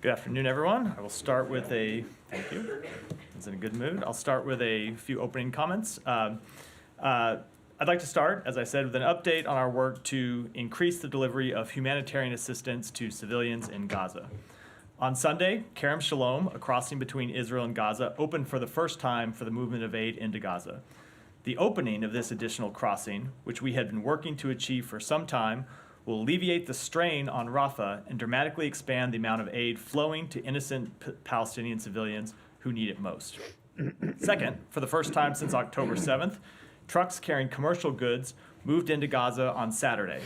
Good afternoon, everyone. I will start with thank you. I was in a good mood. I'll start with a few opening comments. I'd like to start, as I said, with an update on our work to increase the delivery of humanitarian assistance to civilians in Gaza. On Sunday, Kerem Shalom, a crossing between Israel and Gaza, opened for the first time for the movement of aid into Gaza. The opening of this additional crossing, which we had been working to achieve for some time, will alleviate the strain on Rafah and dramatically expand the amount of aid flowing to innocent Palestinian civilians who need it most. Second, for the first time since October 7th, trucks carrying commercial goods moved into Gaza on Saturday.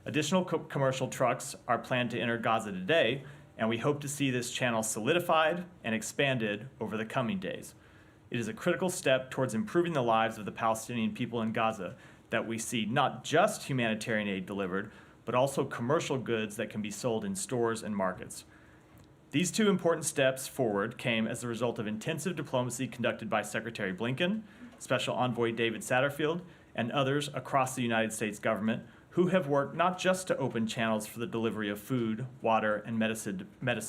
Additional commercial trucks are planned to enter Gaza today, and we hope to see this channel solidified and expanded over the coming days. It is a critical step towards improving the lives of the Palestinian people in Gaza that we see not just humanitarian aid delivered, but also commercial goods that can be sold in stores and markets. These two important steps forward came as a result of intensive diplomacy conducted by Secretary Blinken, Special Envoy David Satterfield, and others across the United States government who have worked not just to open channels for the delivery of food, water, and medicine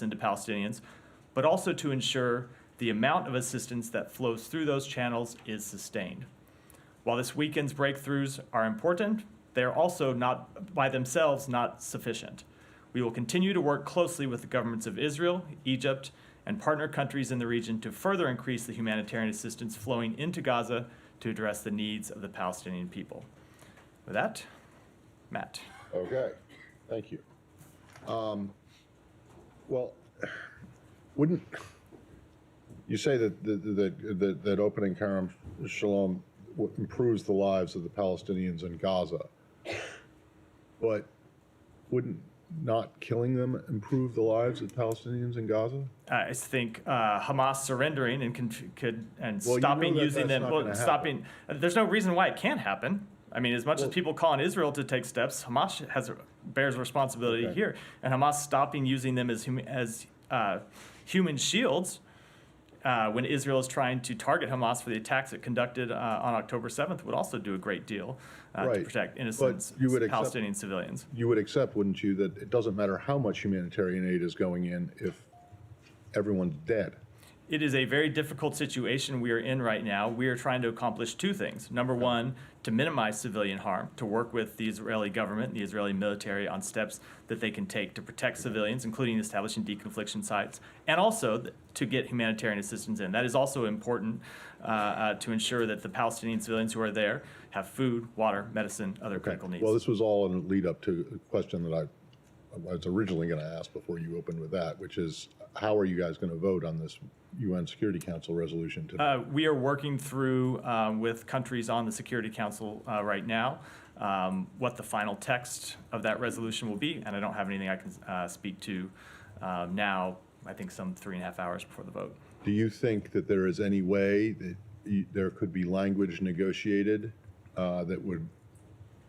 to Palestinians, but also to ensure the amount of assistance that flows through those channels is sustained. While this weekend's breakthroughs are important, they are also not by themselves not sufficient. We will continue to work closely with the governments of Israel, Egypt, and partner countries in the region to further increase the humanitarian assistance flowing into Gaza to address the needs of the Palestinian people. With that, Matt. Okay, thank you. Well, wouldn't you say that opening Kerem Shalom improves the lives of the Palestinians in Gaza, but wouldn't not killing them improve the lives of Palestinians in Gaza? I think Hamas surrendering and Well, stopping you know using them. Well, stopping. There's no reason why it can't happen. I mean, as much as people call on Israel to take steps, Hamas bears responsibility here, and Hamas stopping using them as human shields. When Israel is trying to target Hamas for the attacks it conducted on October 7th would also do a great deal to protect innocent Palestinian civilians. You would accept, wouldn't you, that it doesn't matter how much humanitarian aid is going in if everyone's dead? It is a very difficult situation we are in right now. We are trying to accomplish two things. Number one, to minimize civilian harm, to work with the Israeli government, the Israeli military on steps that they can take to protect civilians, including establishing deconfliction sites, and also to get humanitarian assistance in. That is also important to ensure that the Palestinian civilians who are there have food, water, medicine, other critical needs. Well, this was all in a lead up to a question that I was originally going to ask before you opened with that, which is, how are you guys going to vote on this UN Security Council resolution today? We are working through with countries on the Security Council right now what the final text of that resolution will be, and I don't have anything I can speak to now, I think some 3.5 hours before the vote. Do you think that there is any way that there could be language negotiated that would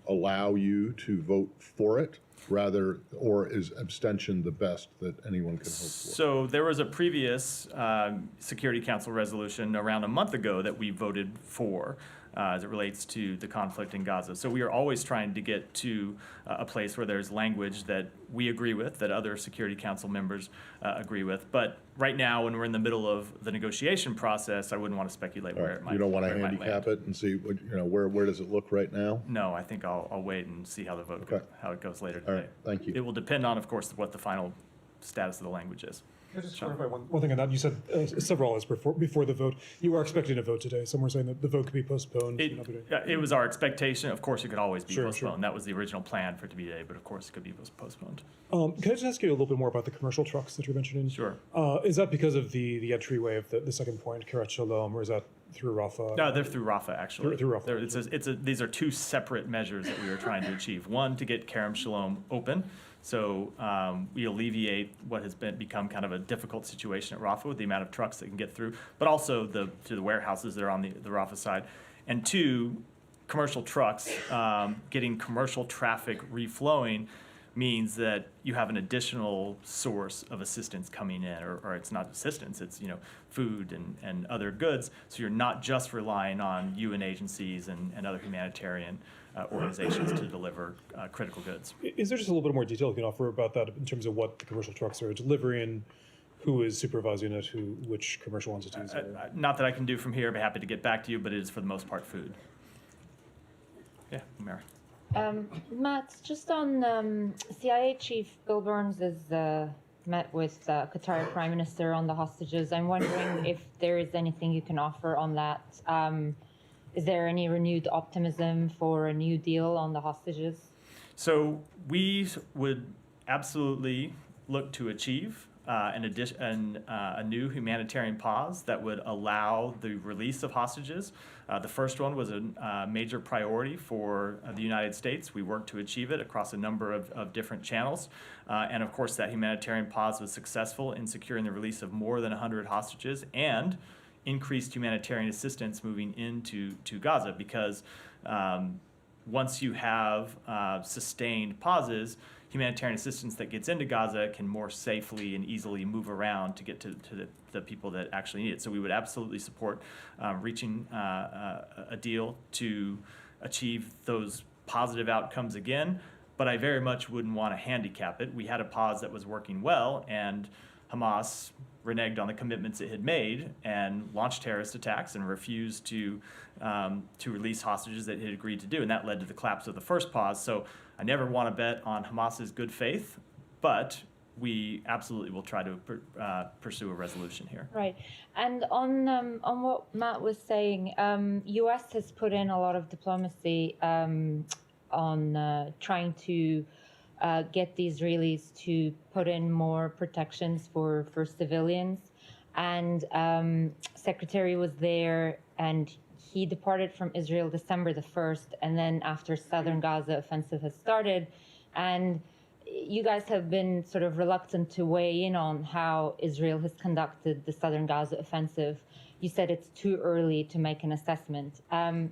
allow you to vote for it? Or is abstention the best that anyone can hope for? So there was a previous Security Council resolution around a month ago that we voted for as it relates to the conflict in Gaza. So we are always trying to get to a place where there's language that we agree with, that other Security Council members agree with. But right now, when we're in the middle of the negotiation process, I wouldn't want to speculate where it might. You don't want to handicap it and see what, where does it look right now? No, I think I'll wait and see how the vote how it goes later today. All right, thank you. It will depend on, of course, what the final status of the language is. Can I just clarify one thing on that? You said several hours before the vote. You are expecting a vote today. Some were saying that the vote could be postponed. It was our expectation. Of course, it could always be postponed. Sure. That was the original plan for it to be today, but of course, it could be postponed. Can I just ask you a little bit more about the commercial trucks that you're mentioning? Sure. Is that because of the entryway of the second point, Kerem Shalom, or is that through Rafah? No, they're through Rafah, actually. Through Rafah. These are two separate measures that we are trying to achieve. One, to get Kerem Shalom open, so we alleviate what has become kind of a difficult situation at Rafah with the amount of trucks that can get through, but also through the warehouses that are on the Rafah side. And two, commercial trucks, getting commercial traffic reflowing means that you have an additional source of assistance coming in, or it's not assistance, it's food and other goods. So you're not just relying on UN agencies and other humanitarian organizations to deliver critical goods. Is there just a little bit more detail you can offer about that in terms of what the commercial trucks are delivering? Who is supervising it? Which commercial entities? Not that I can do from here, I'd be happy to get back to you, but it is for the most part food. Yeah, Mary. Matt, just on CIA Chief Bill Burns has met with Qatari Prime Minister on the hostages. I'm wondering if there is anything you can offer on that. Is there any renewed optimism for a new deal on the hostages? So we would absolutely look to achieve a new humanitarian pause that would allow the release of hostages. The first one was a major priority for the United States. We worked to achieve it across a number of different channels. And of course, that humanitarian pause was successful in securing the release of more than 100 hostages and increased humanitarian assistance moving into Gaza, because once you have sustained pauses, humanitarian assistance that gets into Gaza can more safely and easily move around to get to the people that actually need it. So we would absolutely support reaching a deal to achieve those positive outcomes again, but I very much wouldn't want to handicap it. We had a pause that was working well, and Hamas reneged on the commitments it had made and launched terrorist attacks and refused to release hostages that it had agreed to do, and that led to the collapse of the first pause. So I never want to bet on Hamas's good faith, but we absolutely will try to pursue a resolution here. Right, and on what Matt was saying, U.S. has put in a lot of diplomacy on trying to get the Israelis to put in more protections for civilians, and Secretary was there, and he departed from Israel December the 1st, and then after southern Gaza offensive has started, and you guys have been sort of reluctant to weigh in on how Israel has conducted the southern Gaza offensive. You said it's too early to make an assessment.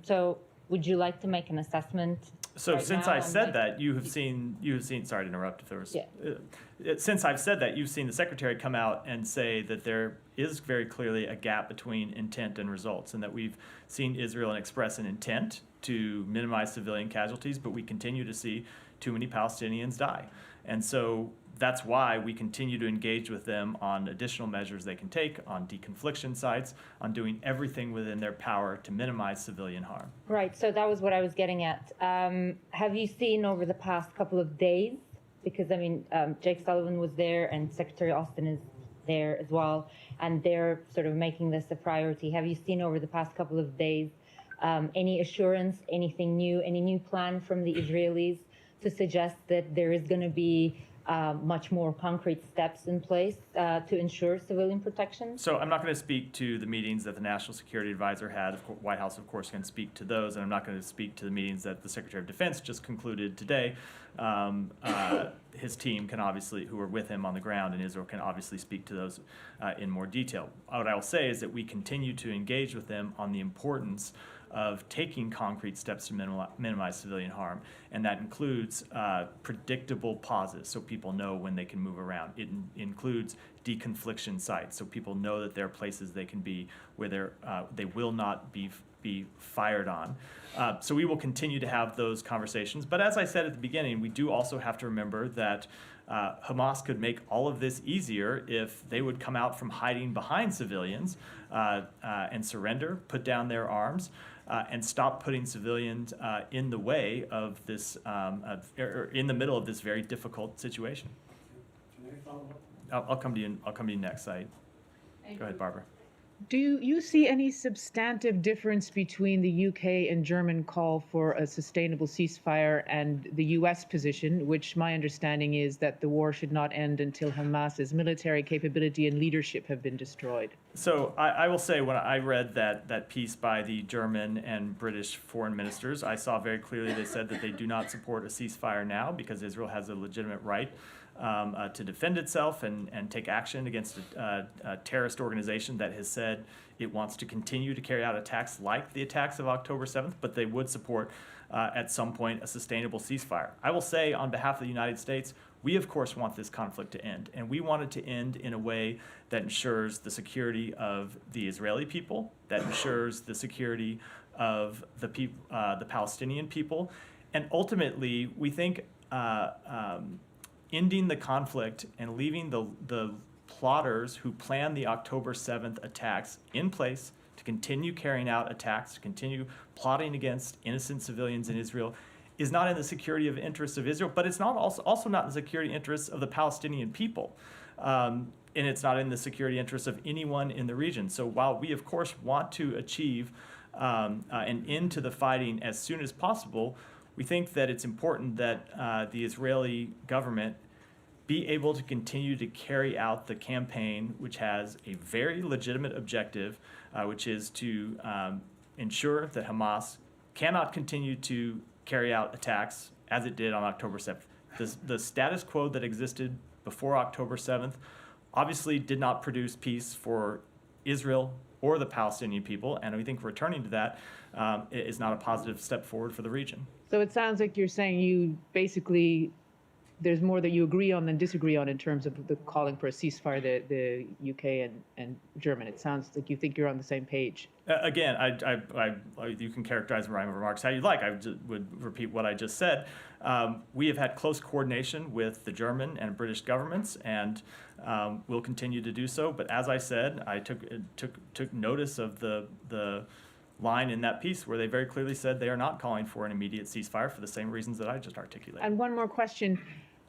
So would you like to make an assessment? So right since now I said like, that, you have seen, sorry to interrupt if there was, Yeah. Since I've said that, you've seen the Secretary come out and say that there is very clearly a gap between intent and results, and that we've seen Israel express an intent to minimize civilian casualties, but we continue to see too many Palestinians die. And so that's why we continue to engage with them on additional measures they can take, on deconfliction sites, on doing everything within their power to minimize civilian harm. Right, so that was what I was getting at. Have you seen over the past couple of days, because I mean, Jake Sullivan was there and Secretary Austin is there as well, and they're sort of making this a priority. Have you seen over the past couple of days any assurance, anything new, any new plan from the Israelis to suggest that there is going to be much more concrete steps in place to ensure civilian protection? So I'm not going to speak to the meetings that the National Security Advisor had. The White House, of course, can speak to those, and I'm not going to speak to the meetings that the Secretary of Defense just concluded today. His team can obviously, who are with him on the ground in Israel, can obviously speak to those in more detail. What I will say is that we continue to engage with them on the importance of taking concrete steps to minimize civilian harm, and that includes predictable pauses so people know when they can move around. It includes deconfliction sites so people know that there are places they can be where they will not be fired on. So we will continue to have those conversations. But as I said at the beginning, we do also have to remember that Hamas could make all of this easier if they would come out from hiding behind civilians and surrender, put down their arms, and stop putting civilians in the way of this, or in the middle of this very difficult situation. Can I follow up? I'll come to you. I'll come to you next. Go ahead, Barbara. Do you see any substantive difference between the UK and German call for a sustainable ceasefire and the US position, which my understanding is that the war should not end until Hamas's military capability and leadership have been destroyed? So I will say, when I read that piece by the German and British foreign ministers, I saw very clearly they said that they do not support a ceasefire now because Israel has a legitimate right to defend itself and take action against a terrorist organization that has said it wants to continue to carry out attacks like the attacks of October 7th, but they would support at some point a sustainable ceasefire. I will say, on behalf of the United States, we of course want this conflict to end, and we want it to end in a way that ensures the security of the Israeli people, that ensures the security of the Palestinian people, and ultimately we think ending the conflict and leaving the plotters who planned the October 7th attacks in place to continue carrying out attacks, to continue plotting against innocent civilians in Israel, is not in the security of interests of Israel, but it's not also not in the security interests of the Palestinian people. And it's not in the security interests of anyone in the region. So while we, of course, want to achieve an end to the fighting as soon as possible, we think that it's important that the Israeli government be able to continue to carry out the campaign, which has a very legitimate objective, which is to ensure that Hamas cannot continue to carry out attacks as it did on October 7th. The status quo that existed before October 7th obviously did not produce peace for Israel or the Palestinian people, and we think returning to that is not a positive step forward for the region. So it sounds like you're saying you basically, there's more that you agree on than disagree on in terms of the calling for a ceasefire, the UK and German. It sounds like you think you're on the same page. Again, you can characterize my remarks how you like. I would repeat what I just said. We have had close coordination with the German and British governments, and we'll continue to do so. But as I said, I took notice of the line in that piece where they very clearly said they are not calling for an immediate ceasefire for the same reasons that I just articulated. And one more question.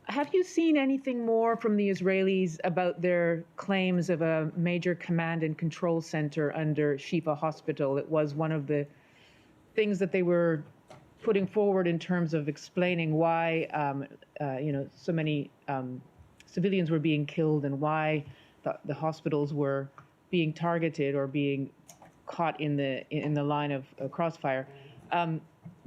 Have you seen anything more from the Israelis about their claims of a major command and control center under Shifa Hospital? It was one of the things that they were putting forward in terms of explaining why, so many civilians were being killed and why the hospitals were being targeted or being caught in the line of crossfire.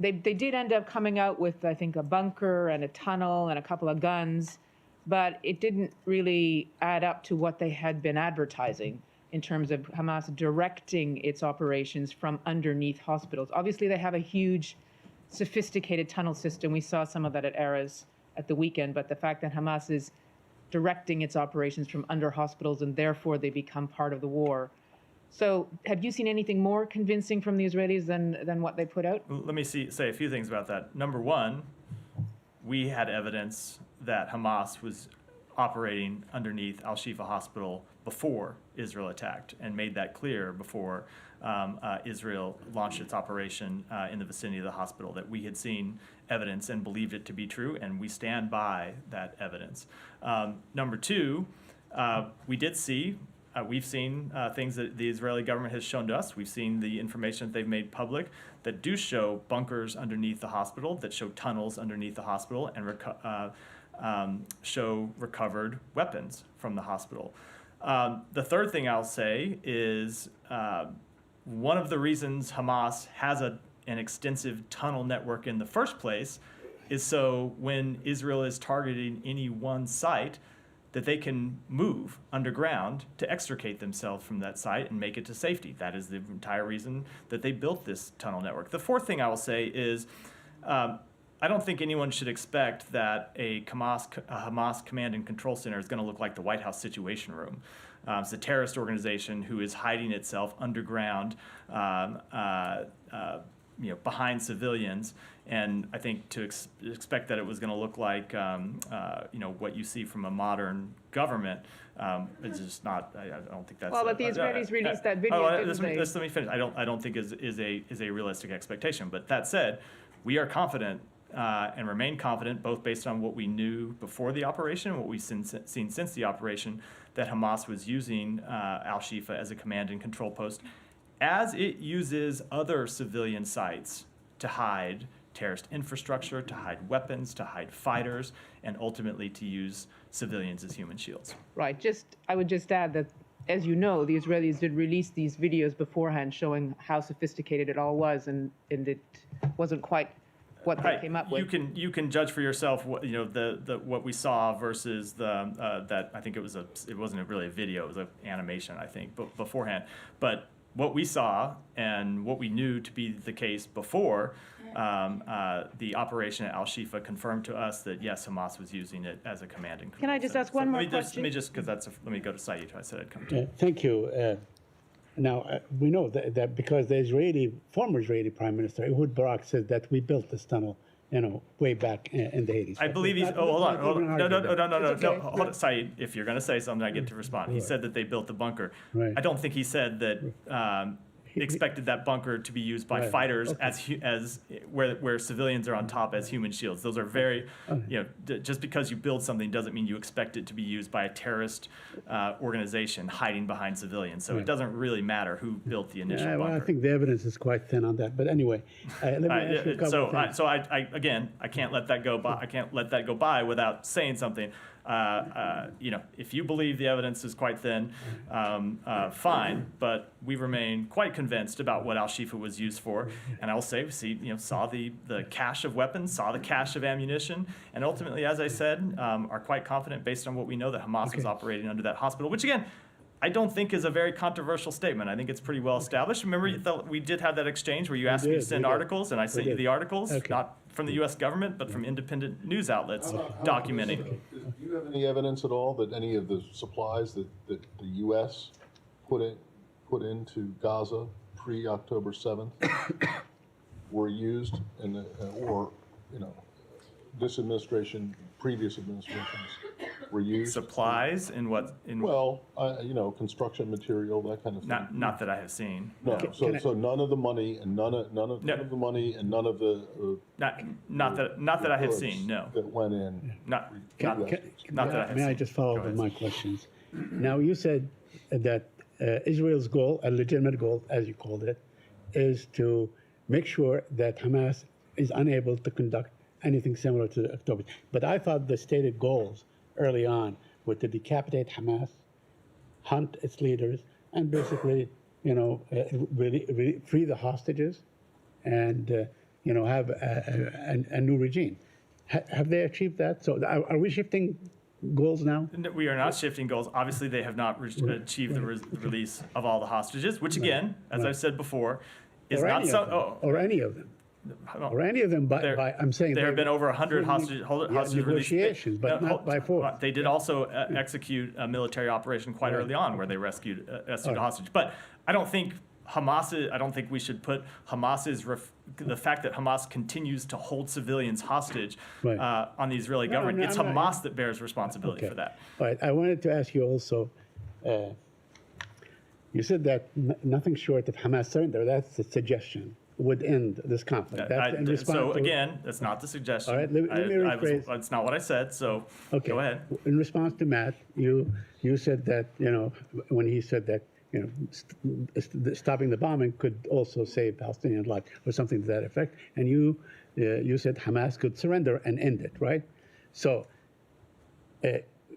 They did end up coming out with, I think, a bunker and a tunnel and a couple of guns, but it didn't really add up to what they had been advertising in terms of Hamas directing its operations from underneath hospitals. Obviously, they have a huge, sophisticated tunnel system. We saw some of that at Erez at the weekend, but the fact that Hamas is directing its operations from under hospitals and therefore they become part of the war. So have you seen anything more convincing from the Israelis than what they put out? Let me say a few things about that. Number one, we had evidence that Hamas was operating underneath Al-Shifa Hospital before Israel attacked, and made that clear before Israel launched its operation in the vicinity of the hospital, that we had seen evidence and believed it to be true, and we stand by that evidence. Number two, we did see we've seen things that the Israeli government has shown to us. We've seen the information that they've made public that do show bunkers underneath the hospital, that show tunnels underneath the hospital, and show recovered weapons from the hospital. The third thing I'll say is one of the reasons Hamas has an extensive tunnel network in the first place is so when Israel is targeting any one site, that they can move underground to extricate themselves from that site and make it to safety. That is the entire reason that they built this tunnel network. The fourth thing I will say is I don't think anyone should expect that a Hamas command and control center is going to look like the White House Situation Room. It's a terrorist organization who is hiding itself underground behind civilians, and I think to expect that it was going to look like what you see from a modern government is just not. I don't think that's. Well, but the Israelis released that video. Let me finish. I don't think is a realistic expectation. But that said, we are confident and remain confident, both based on what we knew before the operation and what we've seen since the operation, that Hamas was using Al-Shifa as a command and control post, as it uses other civilian sites to hide terrorist infrastructure, to hide weapons, to hide fighters, and ultimately to use civilians as human shields. Right. I would just add that, as you know, the Israelis did release these videos beforehand showing how sophisticated it all was, and it wasn't quite what they came up with. You can judge for yourself what what we saw versus that. I think it wasn't really a video, it was an animation, I think, but beforehand. But what we saw and what we knew to be the case before the operation at Al-Shifa confirmed to us that yes, Hamas was using it as a command and control. Can I just ask one more question? Let me go to Saeed. I said I'd come to. Thank you. Now, we know that because the former Israeli Prime Minister Ehud Barak said that we built this tunnel way back in the 80s. I believe he's. Let's Oh, hold on. not Hold even on. No, argue no, that. no, no, no, It's no. okay. Hold on, Saeed. If you're going to say something, I get to respond. He said that they built the bunker. Right. I don't think he said that expected that bunker to be used by Right. fighters Okay. as where civilians are on top as human shields. Those are very, just because you build something doesn't mean you expect it to be used by a terrorist organization hiding behind civilians. So it Right. doesn't really matter who built the initial Yeah, well, I bunker. think the evidence is quite thin on that. But anyway, let me ask you a couple So, of things. I can't let that go by. I can't let that go by without saying something. If you believe the evidence is quite thin, fine. But we remain quite convinced about what Al Shifa was used for. And I'll say, saw the cache of weapons, saw the cache of ammunition, and ultimately, as I said, are quite confident based on what we know that Hamas was operating under that hospital. Which again, I don't think is a very controversial statement. I think it's pretty well established. Remember, we did have that exchange where you asked me to did, send we did. articles, and I sent you did. the articles, Okay. not from the U.S. government, but from independent news outlets documenting. Do you have any evidence at all that any of the supplies that the U.S. put into Gaza pre-October 7th were used or this administration, previous administrations were used? Supplies in what? Well, construction material, that kind of thing. Not that I have seen. No, Can I- so none of the money and none of No. the money and none of the Not that I have goods seen. No. that went in. Not Can- not can- not that I have May I seen. just follow Go up with ahead. my questions? Now, you said that Israel's goal, a legitimate goal, as you called it, is to make sure that Hamas is unable to conduct anything similar to October. But I thought the stated goals early on were to decapitate Hamas, hunt its leaders, and basically, really free the hostages and, have a new regime. Have they achieved that? So are we shifting goals now? No, we are not shifting goals. Obviously, they have not achieved the release of all the hostages, which again, as I've said before, is Or not any so. of them? Or any of them? Or any of them by I'm saying there have been over 100 through hostage released. negotiations, but not by force. They did also execute a military operation quite early on where they rescued a hostage. But I don't think I don't think we should put the fact that Hamas continues to hold civilians hostage Right. on the Israeli government. no, It's I'm not- Hamas that bears responsibility for that. All right. I wanted to ask you also, you said that nothing short of Hamas surrender, that's the suggestion, would end this conflict. That's in response So to- again, that's not the suggestion. All right, let me rephrase. It's not what I said. So Okay. go ahead. In response to Matt, you said that, when he said that, stopping the bombing could also save Palestinian lives or something to that effect. And you said Hamas could surrender and end it, right? So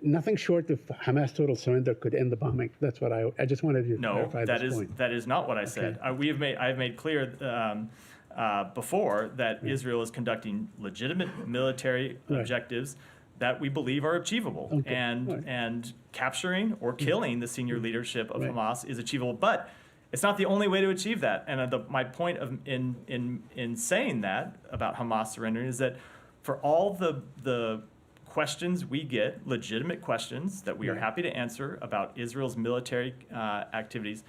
nothing short of Hamas total surrender could end the bombing. That's what I just wanted you to No, clarify that this is point. that is not what I said. I've made clear before that Israel is conducting legitimate military objectives that we believe are achievable, Okay. and All right. and capturing or killing the senior leadership of Hamas is achievable. But it's not the only way to achieve that. And my point in saying that about Hamas surrendering is that for all the questions we get, legitimate questions that we are happy to answer about Israel's military activities,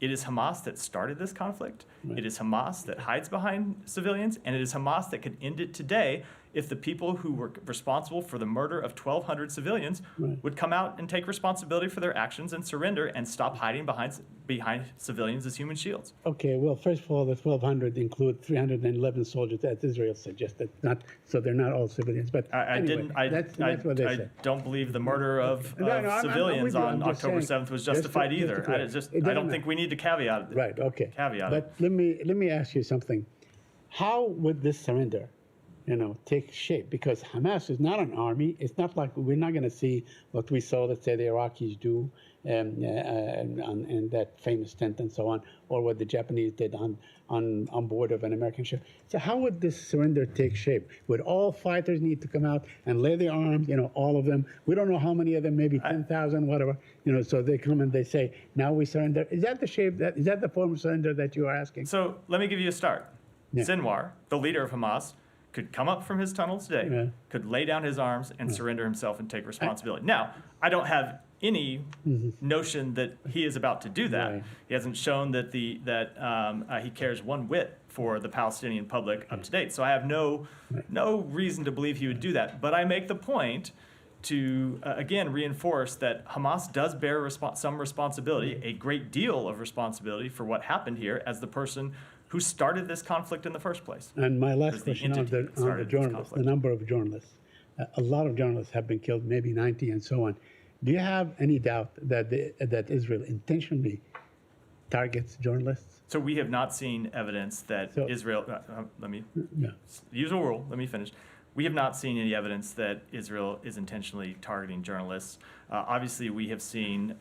it is Hamas that started this conflict. It is Hamas that hides behind civilians, and it is Hamas that could end it today if the people who were responsible for the murder of 1,200 civilians would come out and take responsibility for their actions and surrender and stop hiding behind civilians as human shields. Okay, well, first of all, the 1,200 include 311 soldiers, as Israel suggested. So they're not all civilians. But anyway, that's what they I said. don't believe the murder of No, I'm civilians with you. on I'm just October saying, 7th was just to- justified just to either. clarify. It I doesn't don't think we need to caveat it. Right, okay. Caveat But let me ask you something. How would this surrender, take shape? Because Hamas is not an army. It's not like we're not going to see what we saw, let's say, the Iraqis do in that famous tent and so on, or what the Japanese did on board of an American ship. So how would this surrender take shape? Would all fighters need to come out and lay their arms, all of them? We don't know how many of them, maybe 10,000, whatever. So they come and they say, now we surrender. Is that the shape, is that the form of surrender that you are asking? So let me give you a start. Yeah. Sinwar, the leader of Hamas, could come up from his tunnel today, Yeah. could lay down his arms and surrender himself and take responsibility. Now, I don't have any notion that he is about to do that. Right. He hasn't shown that he cares one whit for the Palestinian public up to date. So I have no reason to believe he would do that. But I make the point to again reinforce that Hamas does bear some responsibility, a great deal of responsibility for what happened here as the person who started this conflict in the first place. And my last There's the question on entity the, that on the started this journalists, the conflict. number of journalists. A lot of journalists have been killed, maybe 90 and so on. Do you have any doubt that that Israel intentionally targets journalists? So we have not seen evidence that So- Israel. Let me Yeah. usual rule. Let me finish. We have not seen any evidence that Israel is intentionally targeting journalists. Obviously, we have seen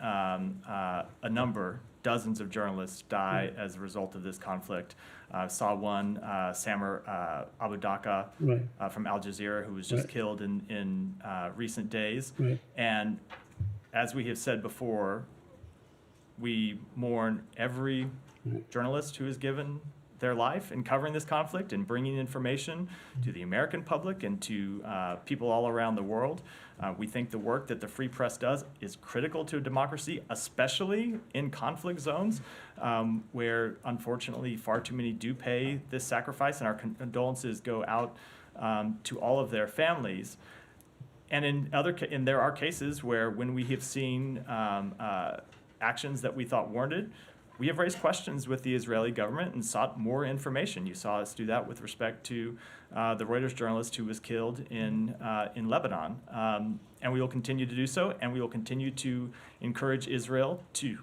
dozens of journalists die as a result of this conflict. Saw one, Samer Abu Daqqa Right. from Al Jazeera, who was just Right. killed in recent days. Right. And as we have said before, we mourn every journalist who has given their life in covering this conflict and bringing information to the American public and to people all around the world. We think the work that the Free Press does is critical to a democracy, especially in conflict zones where, unfortunately, far too many do pay this sacrifice, and our condolences go out to all of their families. And there are cases where when we have seen actions that we thought warranted, we have raised questions with the Israeli government and sought more information. You saw us do that with respect to the Reuters journalist who was killed in Lebanon. And we will continue to do so, and we will continue to encourage Israel to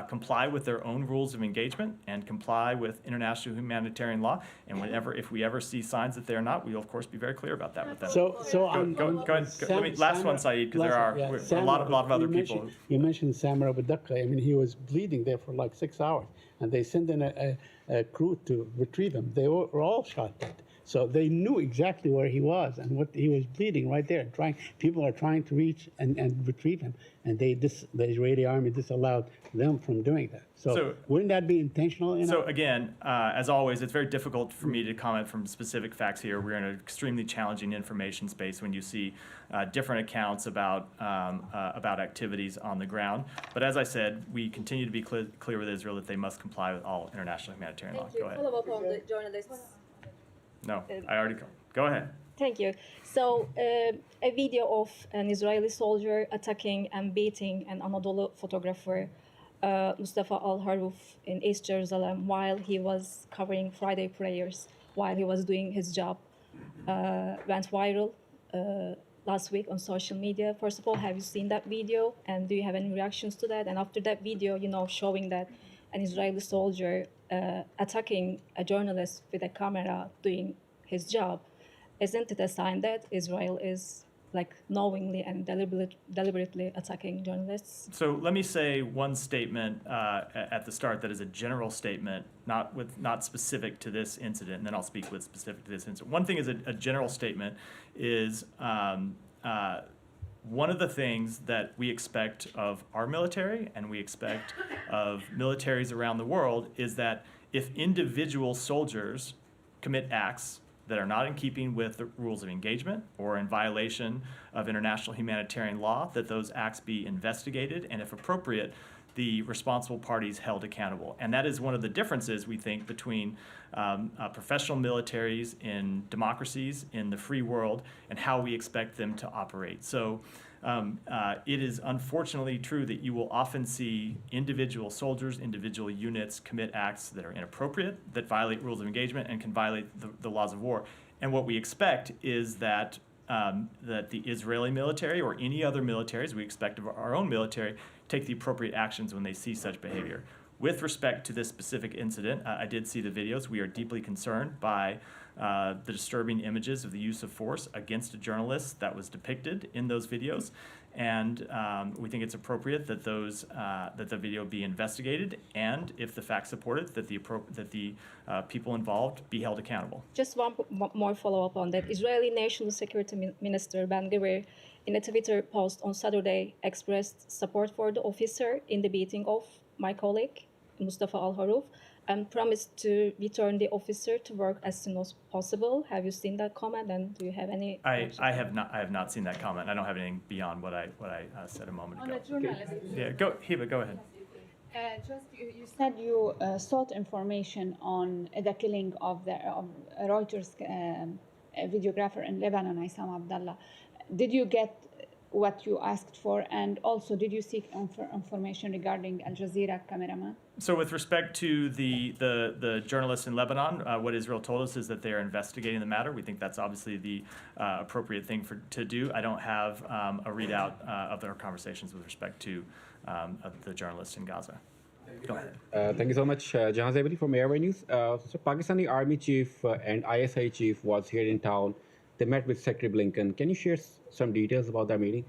comply with their own rules of engagement and comply with international humanitarian law. And if we ever see signs that they are not, we will of course be very clear about that with them. So Go ahead. Let me, last one, Saeed, because there are a lot of other people. You mentioned Samer Abu Daqqa. I mean, he was bleeding there for like 6 hours, and they sent in a crew to retrieve him. They were all shot dead. So they knew exactly where he was and what he was bleeding right there. People are trying to reach and retrieve him, and the Israeli army disallowed them from doing that. So wouldn't that be intentional? So again, as always, it's very difficult for me to comment from specific facts here. We're in an extremely challenging information space when you see different accounts about activities on the ground. But as I said, we continue to be clear with Israel that they must comply with all international humanitarian law. Thank you. Go ahead. Follow up on the journalists. No, I already go ahead. Thank you. So, a video of an Israeli soldier attacking and beating an Anadolu photographer, Mustafa Al-Haruf, in East Jerusalem while he was covering Friday prayers, while he was doing his job, went viral last week on social media. First of all, have you seen that video? And do you have any reactions to that? And after that video, showing that an Israeli soldier attacking a journalist with a camera doing his job, isn't it a sign that Israel is knowingly and deliberately attacking journalists? So let me say one statement at the start that is a general statement, not specific to this incident, and then I'll speak with specific to this incident. One thing is a general statement is one of the things that we expect of our military and we expect of militaries around the world is that if individual soldiers commit acts that are not in keeping with the rules of engagement or in violation of international humanitarian law, that those acts be investigated and, if appropriate, the responsible parties held accountable. And that is one of the differences, we think, between professional militaries in democracies in the free world and how we expect them to operate. So it is unfortunately true that you will often see individual soldiers, individual units commit acts that are inappropriate, that violate rules of engagement and can violate the laws of war. And what we expect is that the Israeli military or any other militaries, we expect of our own military, take the appropriate actions when they see such behavior. With respect to this specific incident, I did see the videos. We are deeply concerned by the disturbing images of the use of force against a journalist that was depicted in those videos. And we think it's appropriate that that the video be investigated, and if the facts support it, that the people involved be held accountable. Just one more follow-up on that. Israeli National Security Minister Ben-Gvir, in a Twitter post on Saturday, expressed support for the officer in the beating of my colleague, Mustafa Al-Haruf, and promised to return the officer to work as soon as possible. Have you seen that comment, and do you have any? I have not seen that comment. I don't have anything beyond what I said a moment On ago. the journalist, Yeah, go Hiba, go ahead. you said you sought information on the killing of the Reuters videographer in Lebanon, Isam Abdallah. Did you get what you asked for, and also did you seek information regarding Al Jazeera cameraman? So with respect to the journalists in Lebanon, what Israel told us is that they are investigating the matter. We think that's obviously the appropriate thing to do. I don't have a readout of their conversations with respect to of the journalists in Gaza. Go ahead. Thank you so much, Jahan Zabari from Airway News. So Pakistani Army Chief and ISI Chief was here in town. They met with Secretary Blinken. Can you share some details about that meeting?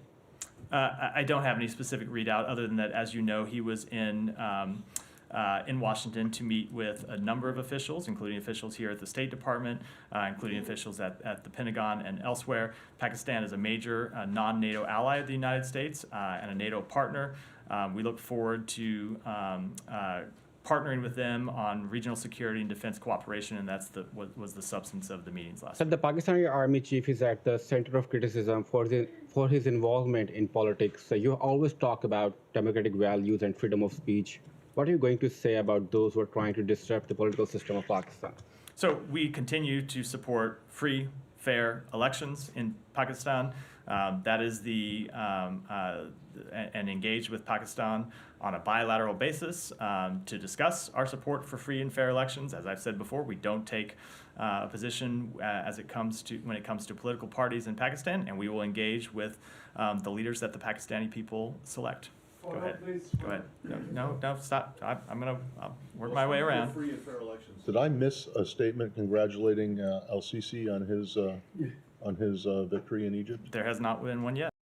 I don't have any specific readout other than that, as you know, he was in Washington to meet with a number of officials, including officials here at the State Department, including officials at the Pentagon and elsewhere. Pakistan is a major non-NATO ally of the United States and a NATO partner. We look forward to partnering with them on regional security and defense cooperation, and that's was the substance of the meetings last So week. the Pakistani Army Chief is at the center of criticism for his involvement in politics. So you always talk about democratic values and freedom of speech. What are you going to say about those who are trying to disrupt the political system of Pakistan? So we continue to support free, fair elections in Pakistan. That is and engage with Pakistan on a bilateral basis to discuss our support for free and fair elections. As I've said before, we don't take a position when it comes to political parties in Pakistan, and we will engage with the leaders that the Pakistani people select. Go ahead. Go ahead. No, stop. I'll work my way around. Free and fair elections. Did I miss a statement congratulating El Sisi on his victory in Egypt? There has not been one yet.